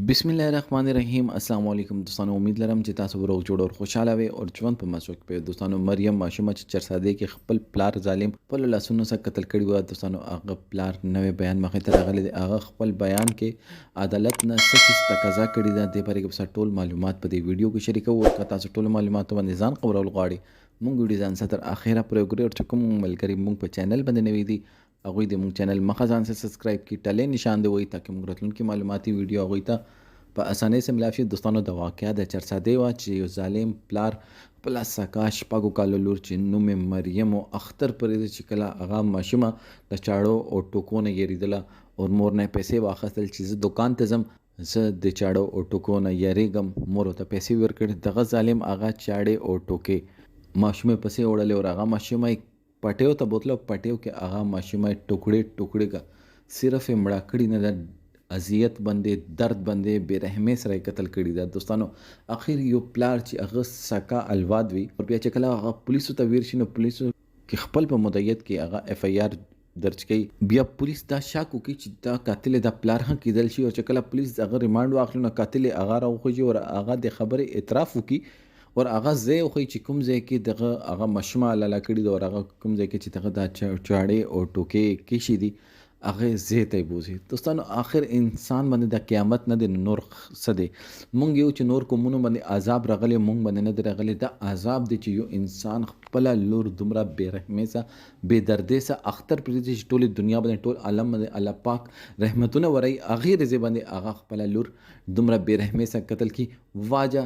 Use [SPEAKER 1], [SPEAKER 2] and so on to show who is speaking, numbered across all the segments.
[SPEAKER 1] बिस्मिल्लाहिर्रहमानिर्रहीम अस्सलाम वालेकुम दोस्तों। उम्मीद लरम چې تاسو ورو جوړ او خوشاله وي او ژوند په مسوک په دوستانو مریم ماشومه چې چرساده کې خپل پلار ظالم په لاسونو سره قتل کړی و دوستانو. هغه پلار نوې بیان مخې ته راغلی دی. هغه خپل بیان کې عدالت نه سخت تقاضا کړی ده. د پرې په ټول معلومات په دې ویډیو کې شریکو او تاسو ټول معلومات باندې ځان خبرول غواړي مونږ ویډیو ځان ستر اخیره پرې وګورئ او کوم ملګری مونږ په چینل باندې نوی دي هغه د مونږ چینل مخه ځان سره سبسکرایب کی ټلې نشان دی وي تاکي مونږ راتلونکي معلوماتي ویډیو هغه ته په اسانۍ سره ملاوي شي. دوستانو د واقعیا د چرساده و چې یو ظالم پلار خپل سکا شپږو کالو لور چې نوم یې مریم او اختر پرې چې کله هغه ماشومه د چاړو او ټوکو نه یریدله او مور نه پیسې واخیستل چې زه دکان ته ځم زه د چاړو او ټوکو نه یریږم. مور ته پیسې ورکړې. دغه ظالم هغه چاړې او ټوکې ماشومه پسې وړلې او هغه ماشومه پټیو ته بوتلو. پټیو کې هغه ماشومه ټوکړې ټوکړې کا صرف مړه کړي نه ده اذیت باندې درد باندې بے رحمه سره قتل کړی دا. دوستانو اخر یو پلار چې هغه سکا الواد وي او بیا چې کله هغه پولیسو ته ویر شي نو پولیسو کې خپل په مدعیت کې هغه اف ای آر درج کړي. بیا پولیس دا شک وکړي چې دا قاتل دا پلار هم کېدل شي او چې کله پولیس هغه ریماند واخلي نو قاتل هغه راوخیږي او هغه د خبرې اعتراف وکړي او هغه ځای خو چې کوم ځای کې دغه هغه مشمه لاله کړي دا هغه کوم ځای کې چې دغه دا چاړې او ټوکې کې شي دي هغه زه ته بوزي. دوستانو اخر انسان باندې د قیامت نه د نور سده مونږ یو چې نور کومونو باندې عذاب راغلی مونږ باندې نه راغلی. دا عذاب دی چې یو انسان خپل لور دومره بے رحمه سه بے دردې سه اختر پر دې ټول دنیا باندې ټول عالم باندې الله پاک رحمتونه ورای اغه رزه باندې هغه خپل لور دومره بے رحمه سه قتل کی واجه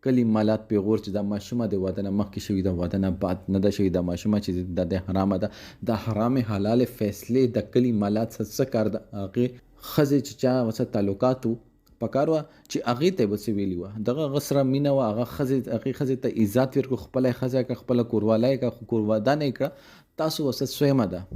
[SPEAKER 1] کلی مالات پیغور چې دا ماشومه د وادنه مخکې شوی دا وادنه بعد نه ده شوی دا ماشومه چې د حرامه ده دا حرام حلال فیصله د کلی مالات څه کار ده هغه خزه چې چا وسه تعلقاتو پکاروا چې هغه ته بس ویلی و دغه غسره مینه و هغه خزه ته عزت ورکو خپل خزه خپل کوروالای کوروادان کړه تاسو وسه سویمه ده.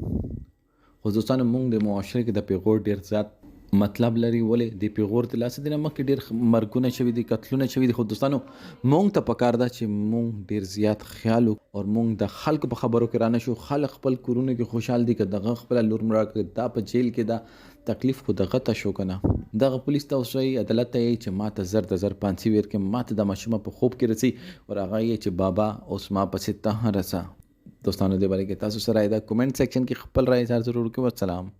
[SPEAKER 1] خو دوستانو مونږ د معاشره کې د پیغور ډیر زیات مطلب لري ولې د پیغور د لاس دینه مخکې ډیر مرګونه شوي دي قتلونه شوي دي. خو دوستانو مونږ ته پکار ده چې مونږ ډیر زیات خیال او مونږ د خلکو په خبرو کې رانه شو. خلک خپل کورونه کې خوشحال دي که دغه خپل لور مړه دا په جیل کې دا تکلیف خو دغه ته شو کنه. دغه پولیس ته وسوي عدالت ته چې ماته زر د زر پانسی ور کې ماته د ماشومه په خوب کې رسي او هغه یې چې بابا اوس ما پسې ته رسا. دوستانو دې باندې تاسو سره دا کمنټ سیکشن کې خپل رائے ضرور کوئ. والسلام.